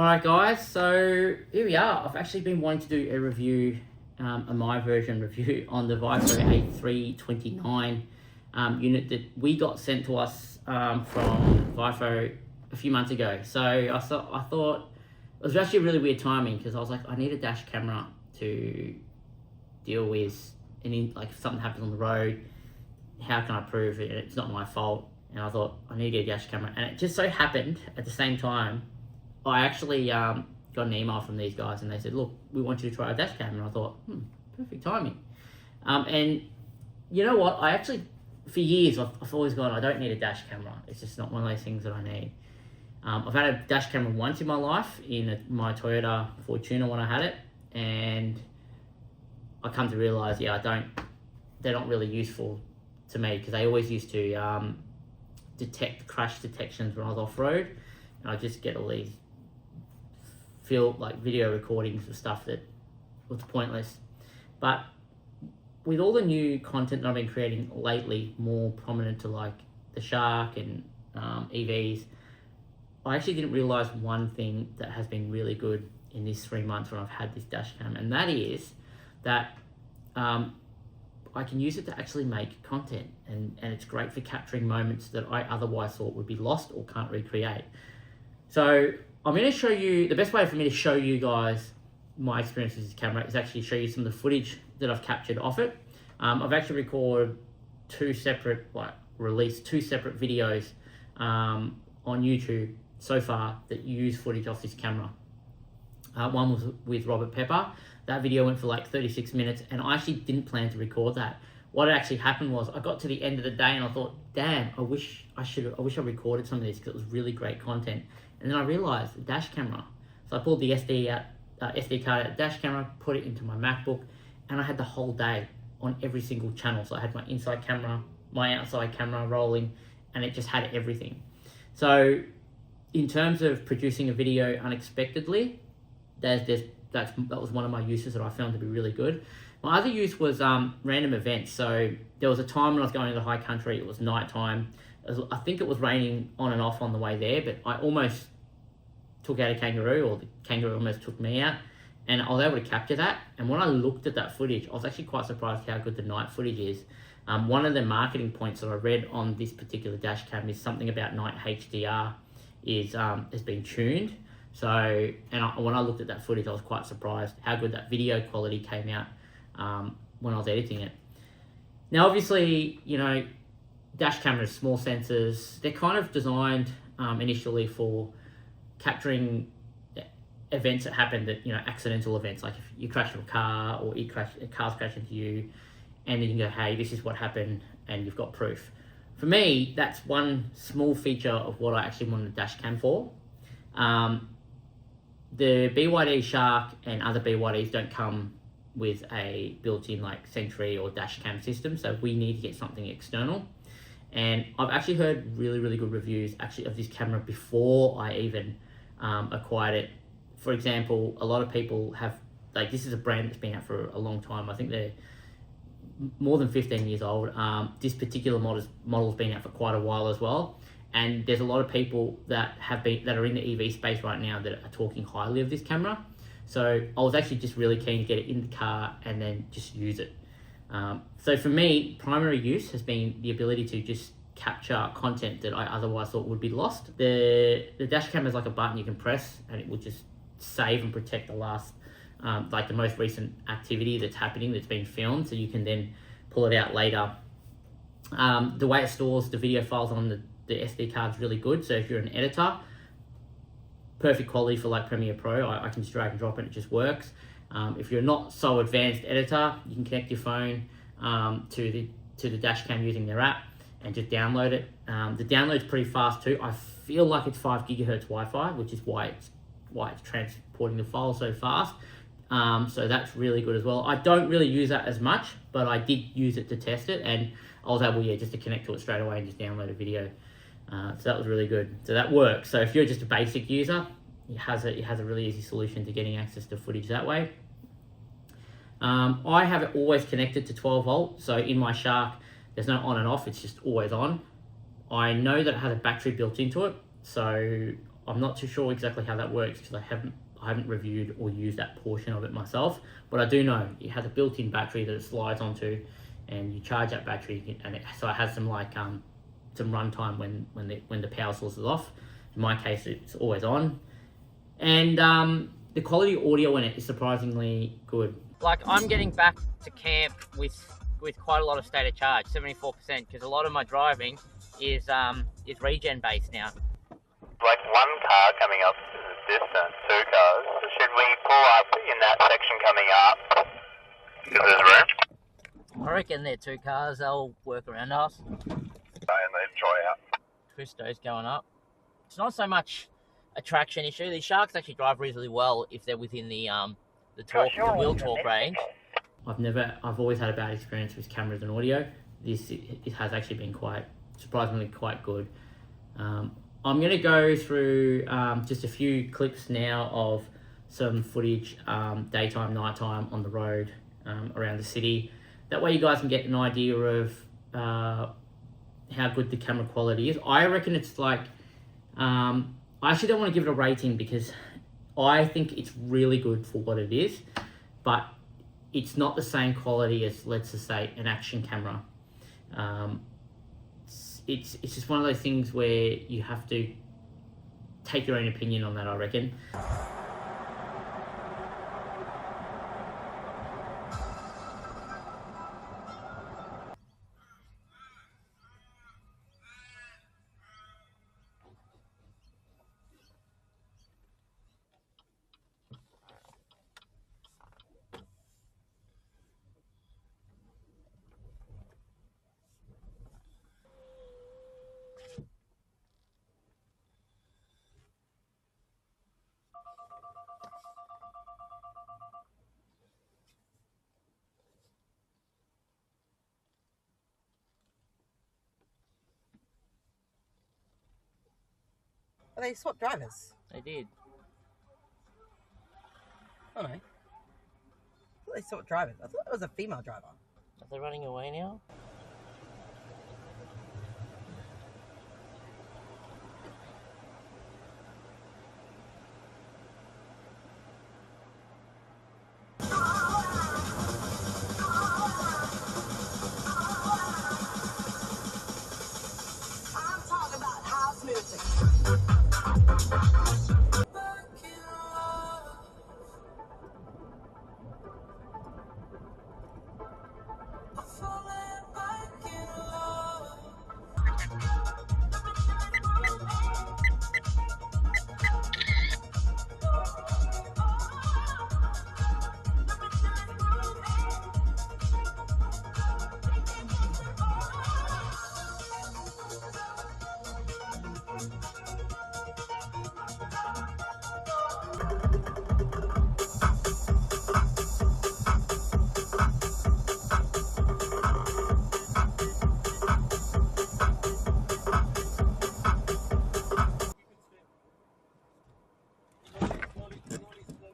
Alright guys, so here we are. I've actually been wanting to do a review, a my version review on the Vivo A329 unit that we got sent to us from Vivo a few months ago. So I thought it was actually really weird timing because I was like, I need a dash camera to deal with like if something happens on the road, how can I prove it? It's not my fault. And I thought I need to get a dash camera, and it just so happened at the same time I actually got an email from these guys and they said, look, we want you to try a dash cam. And I thought, perfect timing. And you know what? I actually, for years, I've always gone, I don't need a dash camera. It's just not one of those things that I need. I've had a dash camera once in my life in my Toyota Fortuner when I had it. And I come to realise, they're not really useful to me because they always used to detect crash detections when I was off-road. And I just get all these video recordings of stuff that was pointless. But with all the new content that I've been creating lately, more prominent to like the Shark and EVs, I actually didn't realize one thing that has been really good in these 3 months when I've had this dash cam, and that is that I can use it to actually make content, and it's great for capturing moments that I otherwise thought would be lost or can't recreate. So I'm going to show you, the best way for me to show you guys my experience with this camera is actually show you some of the footage that I've captured off it. I've actually recorded released two separate videos on YouTube so far that use footage off this camera. One was with Robert Pepper. That video went for like 36 minutes and I actually didn't plan to record that. What actually happened was I got to the end of the day and I thought, damn, I wish I recorded some of this because it was really great content. And then I realized the dash camera. So I pulled the SD card out, dash camera, put it into my MacBook, and I had the whole day on every single channel. So I had my inside camera, my outside camera rolling, and it just had everything. So in terms of producing a video unexpectedly, that was one of my uses that I found to be really good. My other use was random events. So there was a time when I was going to the high country, it was nighttime. I think it was raining on and off on the way there, but I almost took out a kangaroo, or the kangaroo almost took me out, and I was able to capture that. And when I looked at that footage, I was actually quite surprised how good the night footage is. One of the marketing points that I read on this particular dash cam is something about night HDR has been tuned. So, when I looked at that footage, I was quite surprised how good that video quality came out when I was editing it. Now, obviously, dash cameras, small sensors, they're kind of designed initially for capturing events that happen, accidental events, like if you crash into a car or a car's crashed into you, and then you go, hey, this is what happened, and you've got proof. For me, that's one small feature of what I actually wanted a dash cam for. The BYD Shark and other BYDs don't come with a built-in like Sentry or Dashcam system, so we need to get something external. And I've actually heard really, really good reviews actually of this camera before I even acquired it. For example, a lot of people have, this is a brand that's been out for a long time. I think they're more than 15 years old. This particular model's been out for quite a while as well. And there's a lot of people that are in the EV space right now that are talking highly of this camera. So I was actually just really keen to get it in the car and then just use it. So for me, primary use has been the ability to just capture content that I otherwise thought would be lost. The dash cam is like a button you can press and it will just save and protect the last, the most recent activity that's happening, that's been filmed, so you can then pull it out later. The way it stores the video files on the SD card is really good. So if you're an editor, perfect quality for like Premiere Pro. I can just drag and drop it, it just works. If you're not so advanced editor, you can connect your phone to the dash cam using their app and just download it. The download's pretty fast too. I feel like it's 5 gigahertz Wi-Fi, which is why it's transporting the file so fast. So that's really good as well. I don't really use that as much, but I did use it to test it, and I was able, just to connect to it straight away and just download a video. So that was really good. So that works. So if you're just a basic user, it has a really easy solution to getting access to footage that way. I have it always connected to 12 volt. So in my Shark, there's no on and off. It's just always on. I know that it has a battery built into it. So I'm not too sure exactly how that works because I haven't reviewed or used that portion of it myself, but I do know it has a built-in battery that it slides onto, and you charge that battery, and so it has some some runtime when the power source is off. In my case, it's always on, and the quality audio in it is surprisingly good. Like, I'm getting back to camp with quite a lot of state of charge, 74%, because a lot of my driving is regen based now. Like one car coming up the distance, 2 cars. Should we pull up in that section coming up? If there's room? I reckon they're 2 cars, they'll work around us. And they dry out. Twisto's going up. It's not so much a traction issue. These Sharks actually drive reasonably well if they're within the wheel torque range. I've always had a bad experience with cameras and audio. It has actually been surprisingly quite good. I'm going to go through just a few clips now of some footage, daytime, nighttime on the road around the city. That way you guys can get an idea of how good the camera quality is. I reckon it's like, I actually don't want to give it a rating because I think it's really good for what it is, but it's not the same quality as, let's just say, an action camera. It's just one of those things where you have to take your own opinion on that, I reckon. They swapped drivers. They did. Oh no. I thought they swapped drivers. I thought it was a female driver. Are they running away now? I'm talking about house music.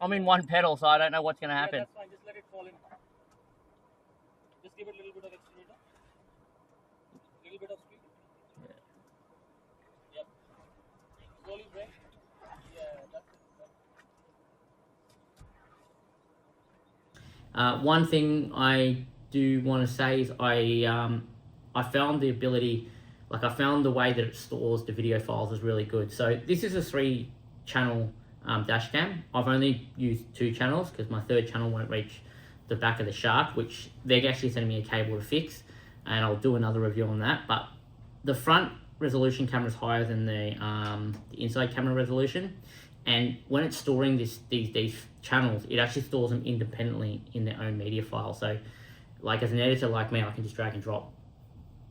I'm in one pedal, so I don't know what's going to happen. That's fine. Just let it fall in. Just give it a little bit of accelerator. Little bit of speed. Yep. Slowly brake. Yeah, that's it. One thing I do want to say is I found the ability, I found the way that it stores the video files is really good. So this is a 3-channel dash cam. I've only used 2 channels because my 3rd channel won't reach the back of the Shark, which they're actually sending me a cable to fix, and I'll do another review on that. But the front resolution camera is higher than the inside camera resolution, and when it's storing these channels, it actually stores them independently in their own media file. So like, as an editor like me, I can just drag and drop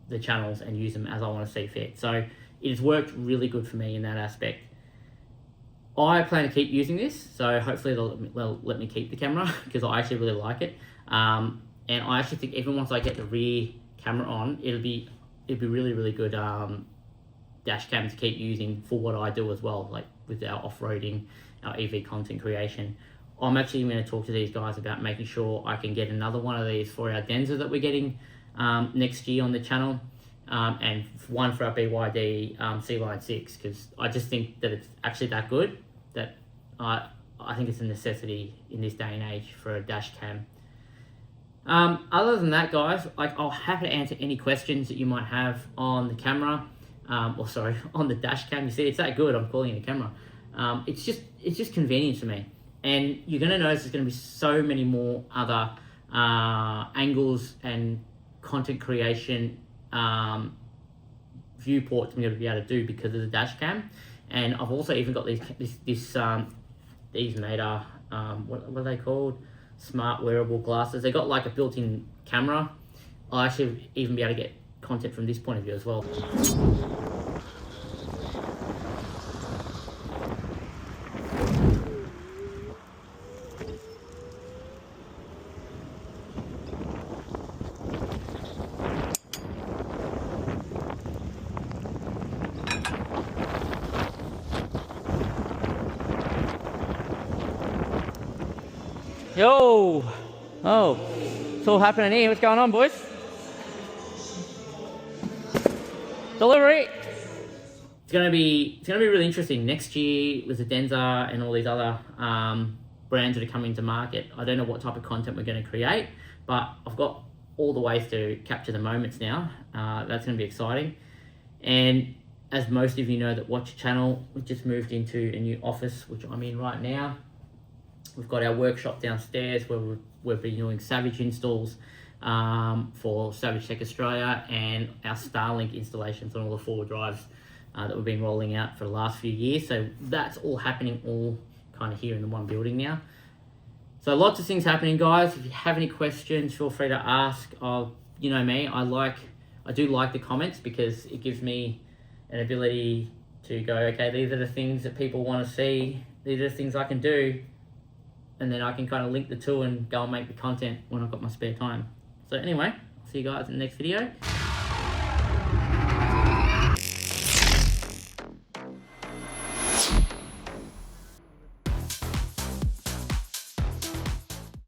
the channels and use them as I want to see fit. So it has worked really good for me in that aspect. I plan to keep using this, so hopefully they'll let me keep the camera because I actually really like it. And I actually think even once I get the rear camera on, it'll be really, really good dash cam to keep using for what I do as well, like with our off-roading, our EV content creation. I'm actually going to talk to these guys about making sure I can get another one of these for our Denza that we're getting next year on the channel. and one for our BYD C-Line 6, because I just think that it's actually that good that I think it's a necessity in this day and age for a dash cam. Other than that, guys, like, I'll happy to answer any questions that you might have on the camera, or sorry, on the dash cam. You see, it's that good. I'm calling it a camera. It's just convenient for me, and you're gonna notice there's gonna be so many more other angles and content creation viewports I'm gonna be able to do because of the dash cam. And I've also even got these Meta, what are they called? Smart wearable glasses. They got like a built-in camera. I'll actually even be able to get content from this point of view as well. Yo! Oh, it's all happening here. What's going on, boys? Delivery! It's gonna be really interesting. Next year with the Denza and all these other brands that are coming to market, I don't know what type of content we're gonna create, but I've got all the ways to capture the moments now. That's gonna be exciting. And as most of you know that watch the channel, we've just moved into a new office, which I'm in right now. We've got our workshop downstairs where we've been doing Savage installs for Savage Tech Australia, and our Starlink installations on all the 4 drives that we've been rolling out for the last few years. So that's all happening all kind of here in the one building now. So lots of things happening, guys. If you have any questions, feel free to ask. You know me, I do like the comments because it gives me an ability to go, okay, these are the things that people want to see. These are the things I can do. And then I can kind of link the two and go and make the content when I've got my spare time. So anyway, I'll see you guys in the next video.